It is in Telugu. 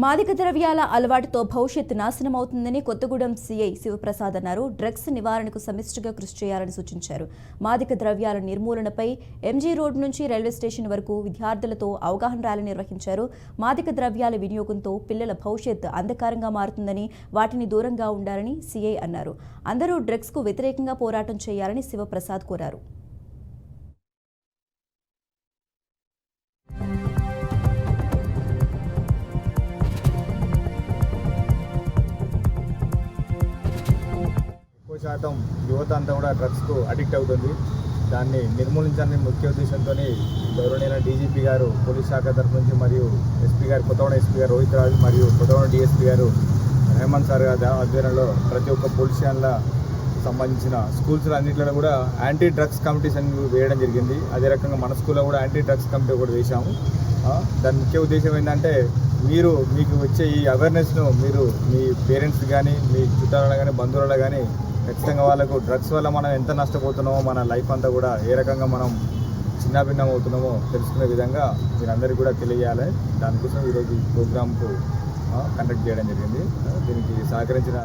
మాదక ద్రవ్యాల అలవాటుతో భవిష్యత్తు నాశనమవుతుందని కొత్తగూడెం సీఐ శివప్రసాద్ అన్నారు. డ్రగ్స్ నివారణకు సమిష్టిగా కృషి చేయాలని సూచించారు. మాదక ద్రవ్యాల నిర్మూలనపై ఎంజీ రోడ్ నుంచి రైల్వే స్టేషన్ వరకు విద్యార్థులతో అవగాహన ర్యాలీ నిర్వహించారు. మాదక ద్రవ్యాల వినియోగంతో పిల్లల భవిష్యత్తు అంధకారంగా మారుతుందని, వాటిని దూరంగా ఉండాలని సీఐ అన్నారు. అందరూ డ్రగ్స్కు వ్యతిరేకంగా పోరాటం చేయాలని శివప్రసాద్ కోరారు. శాతం యువత అంతా కూడా డ్రగ్స్కు అడిక్ట్ అవుతుంది. దాన్ని నిర్మూలించాలని ముఖ్య ఉద్దేశంతో గౌరవనీయ డీజీపీ గారు పోలీస్ శాఖ తరఫు నుంచి మరియు ఎస్పీ గారు కొత్తగూడెం ఎస్పీ గారు రోహిత్ రాజ్ మరియు కొత్తగూడెం డిఎస్పీ గారు హేమంత్ సార్ గారి ఆధ్వర్యంలో ప్రతి ఒక్క పోలీస్ స్టేషన్ల సంబంధించిన స్కూల్స్ అన్నింటిలో కూడా యాంటీ డ్రగ్స్ కమిటీస్ అని వేయడం జరిగింది. అదే రకంగా మన స్కూల్లో కూడా యాంటీ డ్రగ్స్ కమిటీ కూడా వేశాము. దాని ముఖ్య ఉద్దేశం ఏంటంటే మీకు వచ్చే ఈ అవేర్నెస్ను మీరు మీ పేరెంట్స్ కానీ మీ చుట్టాల కానీ బంధువుల కానీ ఖచ్చితంగా వాళ్ళకు డ్రగ్స్ వల్ల మనం ఎంత నష్టపోతున్నామో, మన లైఫ్ అంతా కూడా ఏ రకంగా మనం చిన్నాభిన్నం అవుతున్నామో తెలుసుకునే విధంగా మీరందరికీ కూడా తెలియజేయాలి. దానికోసం ఈరోజు ఈ ప్రోగ్రామ్కు కండక్ట్ చేయడం జరిగింది. దీనికి సహకరించిన